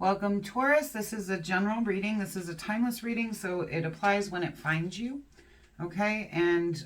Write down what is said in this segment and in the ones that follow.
Welcome, Taurus. This is a general reading. This is a timeless reading, so it applies when it finds you. Okay, and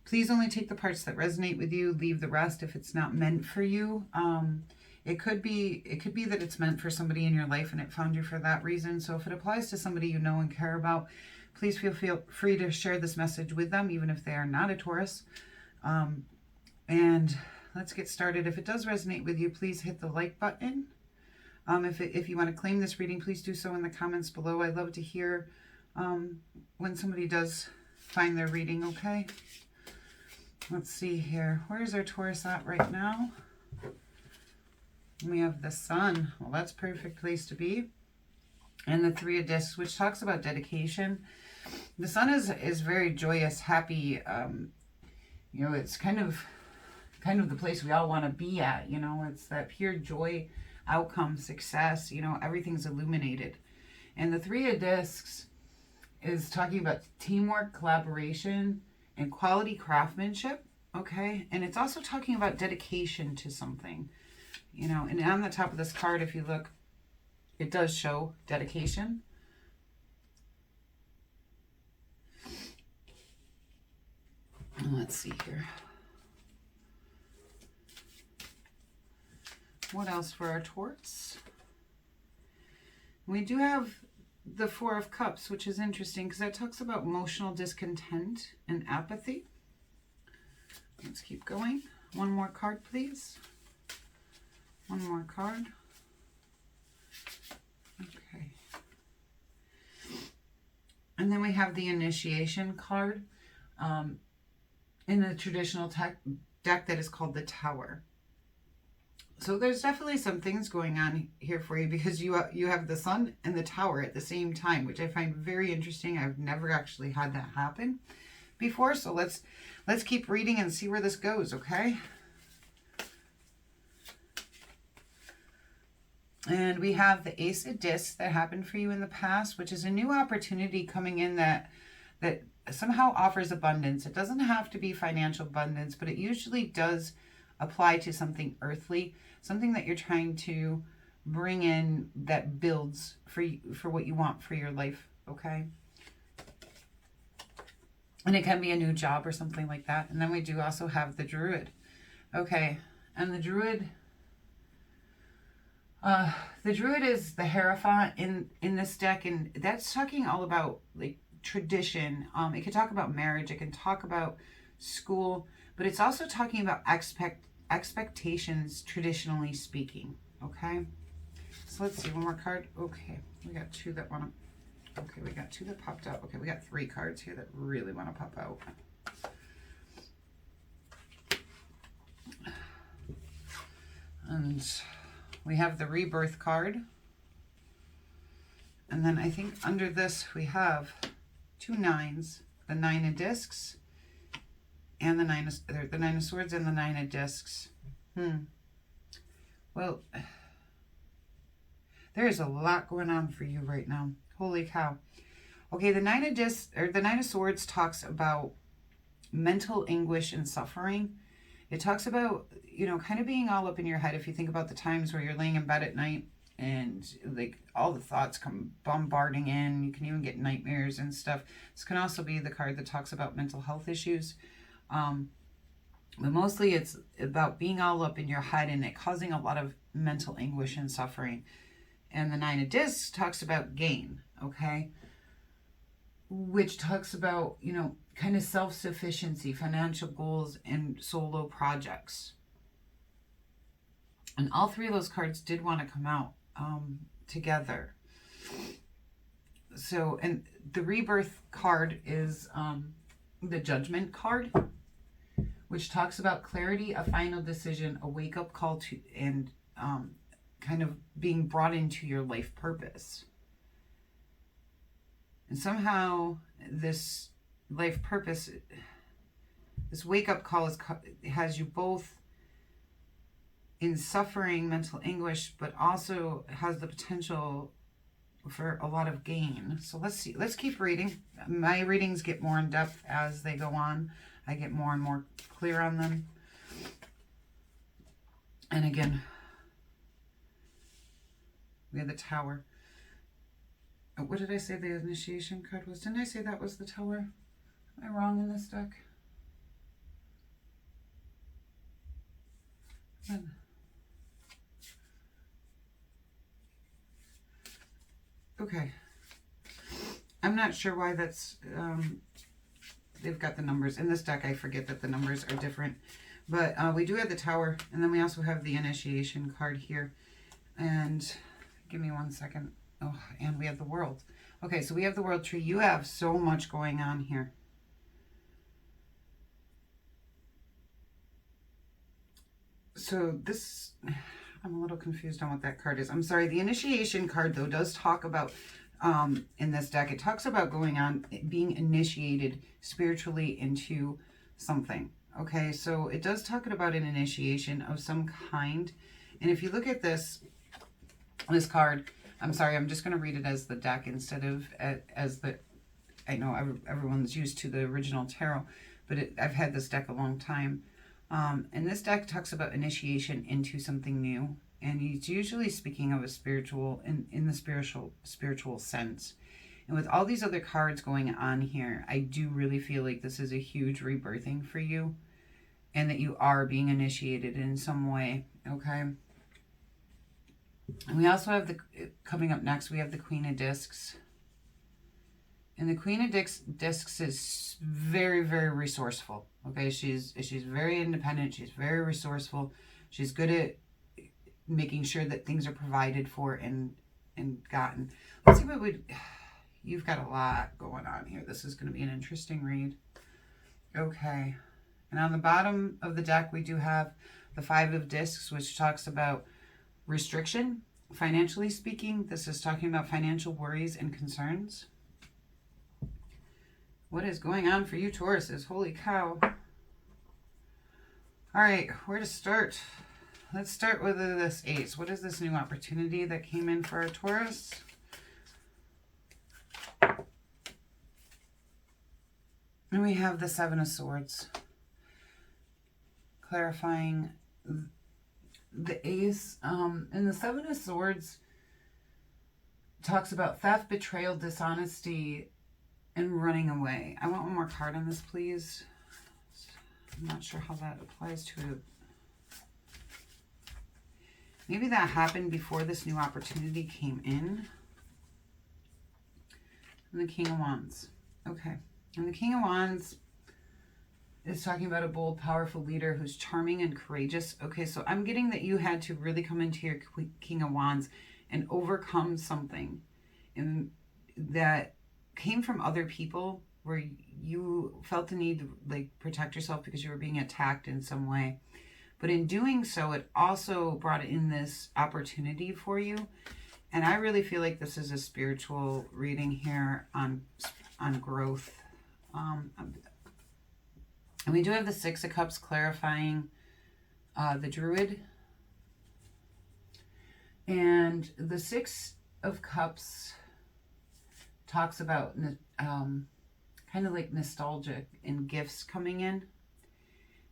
please only take the parts that resonate with you. Leave the rest if it's not meant for you. It could be that it's meant for somebody in your life and it found you for that reason. So if it applies to somebody you know and care about, please feel free to share this message with them, even if they are not a Taurus. And let's get started. If it does resonate with you, please hit the like button. If you want to claim this reading, please do so in the comments below. I'd love to hear when somebody does find their reading, okay? Let's see here. Where's our Taurus at right now? We have the Sun. Well, that's a perfect place to be. And the Three of Discs, which talks about dedication. The Sun is very joyous, happy. You know, it's kind of the place we all want to be at. You know, it's that pure joy, outcome, success. You know, everything's illuminated. And the Three of Discs is talking about teamwork, collaboration, and quality craftsmanship. Okay, and it's also talking about dedication to something. You know, and on the top of this card, if you look, it does show dedication. Let's see here. What else for our Taurus? We do have the Four of Cups, which is interesting because that talks about emotional discontent and apathy. Let's keep going. One more card, please. One more card. Okay. And then we have the Initiation card in the traditional deck that is called the Tower. So there's definitely some things going on here for you because you have the Sun and the Tower at the same time, which I find very interesting. I've never actually had that happen before. So let's keep reading and see where this goes, okay? And we have the Ace of Discs that happened for you in the past, which is a new opportunity coming in that somehow offers abundance. It doesn't have to be financial abundance, but it usually does apply to something earthly, something that you're trying to bring in that builds for what you want for your life, okay? And it can be a new job or something like that. And then we do also have the Druid. Okay, and the Druid is the Hierophant in this deck, and that's talking all about like tradition. It can talk about marriage, it can talk about school, but it's also talking about expectations, traditionally speaking. Okay, so let's see, one more card. Okay, we got two that want to, okay, we got two that popped out. Okay, we got three cards here that really want to pop out. And we have the Rebirth card. And then I think under this we have two nines, the Nine of Discs and the Nine of Swords and the Nine of Discs. Well, there is a lot going on for you right now. Holy cow. Okay, the Nine of Discs, or the Nine of Swords, talks about mental anguish and suffering. It talks about, you know, kind of being all up in your head. If you think about the times where you're laying in bed at night and like all the thoughts come bombarding in, you can even get nightmares and stuff. This can also be the card that talks about mental health issues. But mostly it's about being all up in your head and it causing a lot of mental anguish and suffering. And the Nine of Discs talks about gain, okay? Which talks about, you know, kind of self-sufficiency, financial goals, and solo projects. And all three of those cards did want to come out together. So, and the Rebirth card is the Judgment card, which talks about clarity, a final decision, a wake-up call to, and kind of being brought into your life purpose. And somehow this life purpose, this wake-up call has you both in suffering, mental anguish, but also has the potential for a lot of gain. So let's see. Let's keep reading. My readings get more in depth as they go on. I get more and more clear on them. And again, We had the Tower. What did I say the initiation card was? Didn't I say that was the Tower? Am I wrong in this deck? Okay. I'm not sure why that's... they've got the numbers. In this deck, I forget that the numbers are different. But we do have the Tower, and then we also have the initiation card here. And give me 1 second. Oh, and we have the World. Okay, so we have the World Tree. You have so much going on here. So this, I'm a little confused on what that card is. I'm sorry. The initiation card, though, does talk about, in this deck, it talks about going on, being initiated spiritually into something. Okay, so it does talk about an initiation of some kind. And if you look at this card, I'm sorry, I'm just going to read it as the deck instead of as the, I know everyone's used to the original tarot, but I've had this deck a long time. And this deck talks about initiation into something new. And it's usually speaking of a spiritual, in the spiritual sense. And with all these other cards going on here, I do really feel like this is a huge rebirthing for you. And that you are being initiated in some way, okay? And we also have coming up next, we have the Queen of Discs. And the Queen of Discs is very, very resourceful. Okay, she's very independent. She's very resourceful. She's good at making sure that things are provided for and gotten. Let's see what you've got a lot going on here. This is going to be an interesting read. Okay, and on the bottom of the deck, we do have the Five of Discs, which talks about restriction, financially speaking. This is talking about financial worries and concerns. What is going on for you, Tauruses? Holy cow. All right, where to start? Let's start with this Ace. What is this new opportunity that came in for a Taurus? And we have the Seven of Swords. Clarifying the Ace. And the Seven of Swords talks about theft, betrayal, dishonesty, and running away. I want one more card on this, please. I'm not sure how that applies to it. Maybe that happened before this new opportunity came in. And the King of Wands. Okay. And the King of Wands is talking about a bold, powerful leader who's charming and courageous. Okay, so I'm getting that you had to really come into your King of Wands and overcome something that came from other people where you felt the need to like protect yourself because you were being attacked in some way. But in doing so, it also brought in this opportunity for you. And I really feel like this is a spiritual reading here on growth. And we do have the Six of Cups clarifying the Druid. And the Six of Cups talks about kind of like nostalgia and gifts coming in.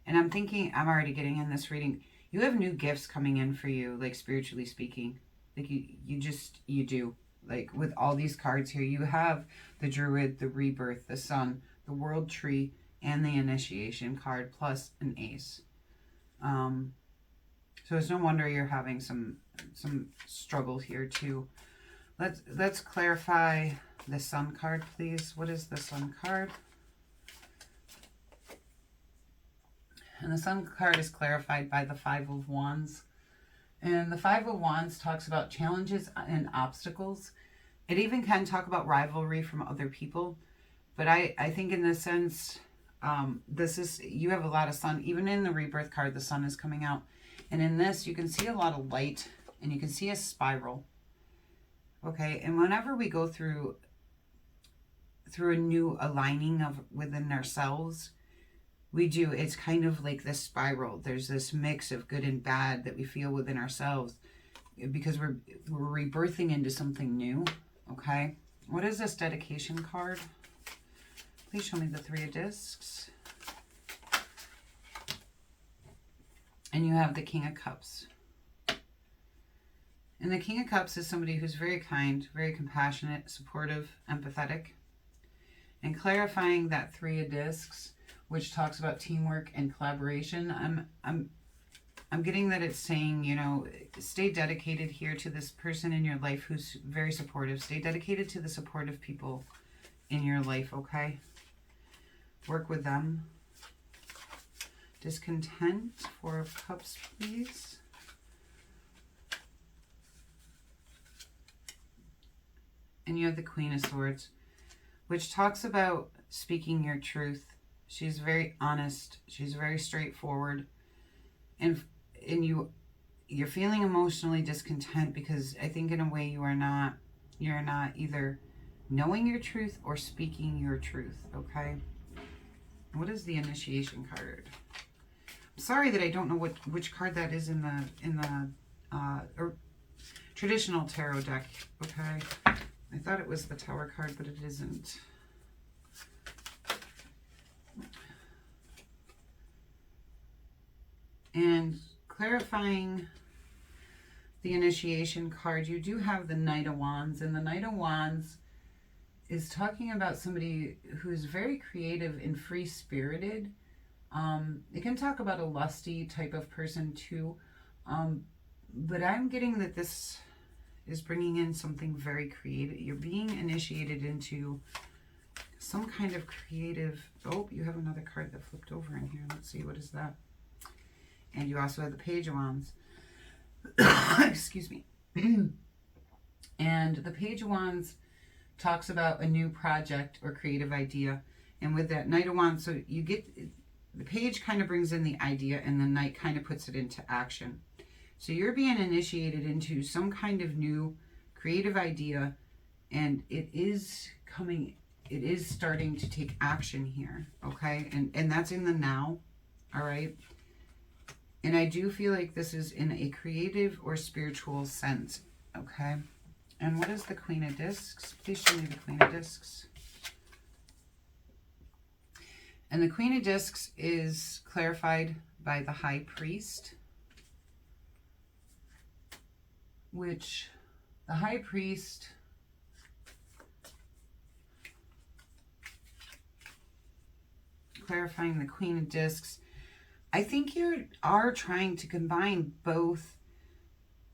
And I'm thinking, I'm already getting in this reading, you have new gifts coming in for you, like spiritually speaking. Like you do. Like with all these cards here, you have the Druid, the Rebirth, the Sun, the World Tree, and the Initiation card, plus an Ace. So it's no wonder you're having some struggle here too. Let's clarify the Sun card, please. What is the Sun card? And the Sun card is clarified by the Five of Wands. And the Five of Wands talks about challenges and obstacles. It even can talk about rivalry from other people. But I think in this sense, you have a lot of sun. Even in the Rebirth card, the sun is coming out. And in this, you can see a lot of light and you can see a spiral. Okay, and whenever we go through a new aligning of within ourselves, it's kind of like this spiral. There's this mix of good and bad that we feel within ourselves because we're rebirthing into something new. Okay, what is this dedication card? Please show me the Three of Discs. And you have the King of Cups. And the King of Cups is somebody who's very kind, very compassionate, supportive, empathetic. And clarifying that Three of Discs, which talks about teamwork and collaboration, I'm getting that it's saying, you know, stay dedicated here to this person in your life who's very supportive. Stay dedicated to the supportive people in your life, okay? Work with them. Discontent, Four of Cups, please. And you have the Queen of Swords, which talks about speaking your truth. She's very honest. She's very straightforward. And you're feeling emotionally discontent because I think in a way you're not either knowing your truth or speaking your truth, okay? What is the Initiation card? I'm sorry that I don't know which card that is in the traditional tarot deck, okay? I thought it was the Tower card, but it isn't. And clarifying the Initiation card, you do have the Knight of Wands, and the Knight of Wands is talking about somebody who's very creative and free-spirited. It can talk about a lusty type of person too, but I'm getting that this is bringing in something very creative. You're being initiated into some kind of creative... Oh, you have another card that flipped over in here. Let's see, what is that? And you also have the Page of Wands. Excuse me. And the Page of Wands talks about a new project or creative idea. And with that Knight of Wands, so you get... The Page kind of brings in the idea, and the Knight kind of puts it into action. So you're being initiated into some kind of new creative idea, and it is starting to take action here, okay? And that's in the now, all right? And I do feel like this is in a creative or spiritual sense, okay? And what is the Queen of Discs? Please show me the Queen of Discs. And the Queen of Discs is clarified by the High Priest, which the High Priest clarifying the Queen of Discs. I think you are trying to combine both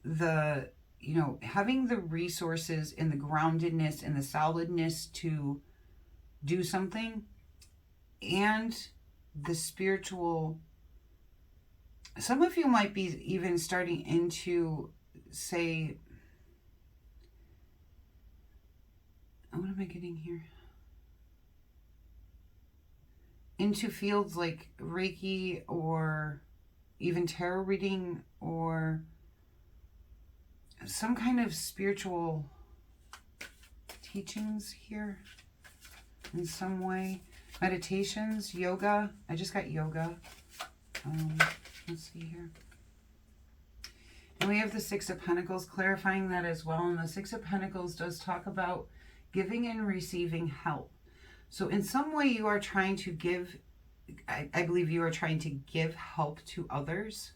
the, you know, having the resources and the groundedness and the solidness to do something, and the spiritual. Some of you might be even starting into, say, what am I getting here? Into fields like Reiki or even tarot reading or some kind of spiritual teachings here in some way. Meditations, yoga. I just got yoga. Let's see here. And we have the Six of Pentacles, clarifying that as well. And the Six of Pentacles does talk about giving and receiving help. So in some way you are trying to give, I believe you are trying to give help to others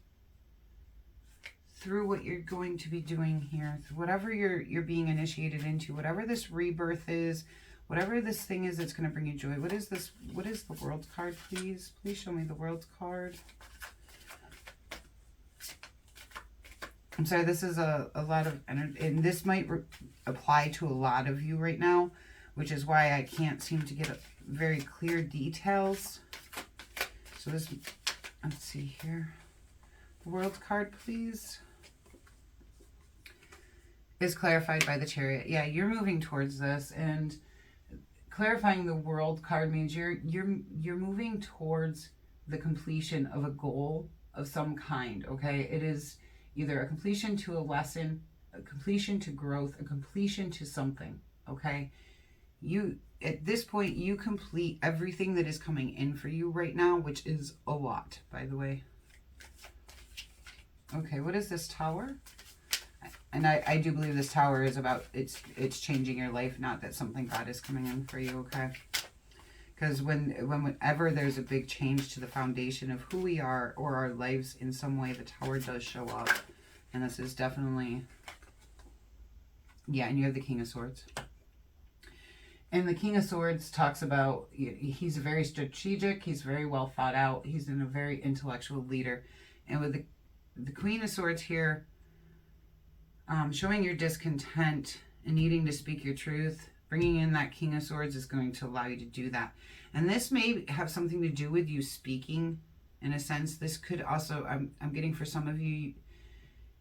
through what you're going to be doing here. Whatever you're being initiated into, whatever this rebirth is, whatever this thing is that's going to bring you joy. What is this? What is the World card, please? Please show me the World card. I'm sorry, this is a lot of energy, and this might apply to a lot of you right now, which is why I can't seem to get very clear details. So this, let's see here. The World card, please. Is clarified by the Chariot. Yeah, you're moving towards this, and clarifying the World card means you're moving towards the completion of a goal of some kind, okay? It is either a completion to a lesson, a completion to growth, a completion to something, okay? You, at this point, you complete everything that is coming in for you right now, which is a lot, by the way. Okay, what is this Tower? And I do believe this Tower is about, it's changing your life, not that something bad is coming in for you, okay? Because whenever there's a big change to the foundation of who we are or our lives in some way, the Tower does show up. And this is definitely Yeah, and you have the King of Swords. And the King of Swords talks about, he's very strategic, he's very well thought out, he's a very intellectual leader. And with the Queen of Swords here, showing your discontent and needing to speak your truth, bringing in that King of Swords is going to allow you to do that. And this may have something to do with you speaking, in a sense. This could also, I'm getting for some of you,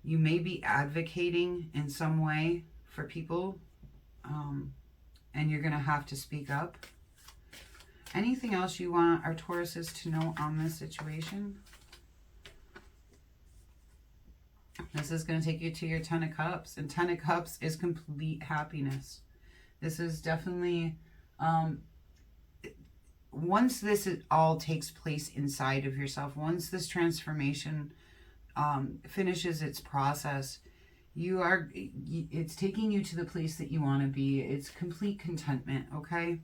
you may be advocating in some way for people, and you're going to have to speak up. Anything else you want our Tauruses to know on this situation? This is going to take you to your Ten of Cups. And Ten of Cups is complete happiness. This is definitely, once this all takes place inside of yourself, once this transformation finishes its process, it's taking you to the place that you want to be. It's complete contentment, okay?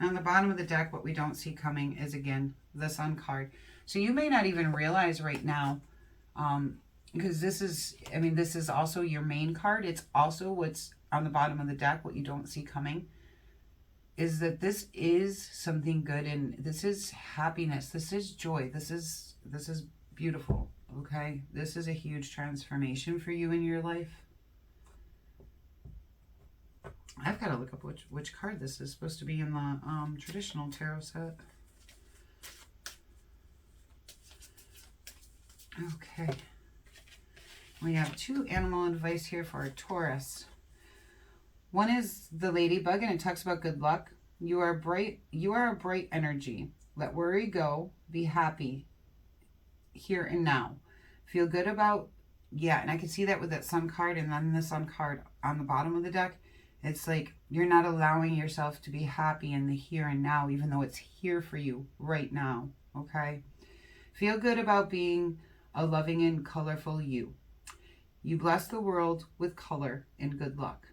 On the bottom of the deck, what we don't see coming is, again, the Sun card. So you may not even realize right now, because this is also your main card. It's also what's on the bottom of the deck, what you don't see coming, is that this is something good, and this is happiness. This is joy. This is beautiful, okay? This is a huge transformation for you in your life. I've got to look up which card this is supposed to be in the traditional tarot set. Okay. We have 2 animal advice here for a Taurus. One is the ladybug, and it talks about good luck. You are a bright energy. Let worry go. Be happy here and now. Feel good about, yeah, and I can see that with that Sun card, and then the Sun card on the bottom of the deck. It's like you're not allowing yourself to be happy in the here and now, even though it's here for you right now, okay? Feel good about being a loving and colorful you. You bless the world with color and good luck.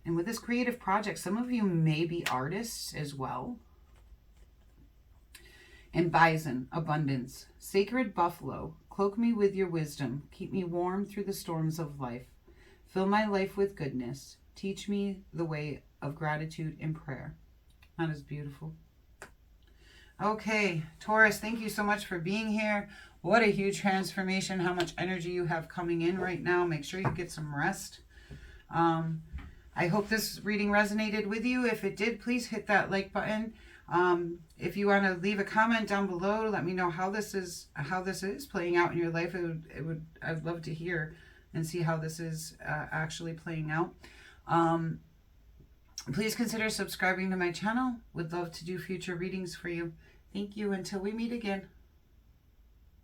And with this creative project, some of you may be artists as well. And bison, abundance. Sacred buffalo, cloak me with your wisdom. Keep me warm through the storms of life. Fill my life with goodness. Teach me the way of gratitude and prayer. That is beautiful. Okay, Taurus, thank you so much for being here. What a huge transformation, how much energy you have coming in right now. Make sure you get some rest. I hope this reading resonated with you. If it did, please hit that like button. If you want to leave a comment down below, let me know how this is playing out in your life. I'd love to hear and see how this is actually playing out. Please consider subscribing to my channel. Would love to do future readings for you. Thank you. Until we meet again.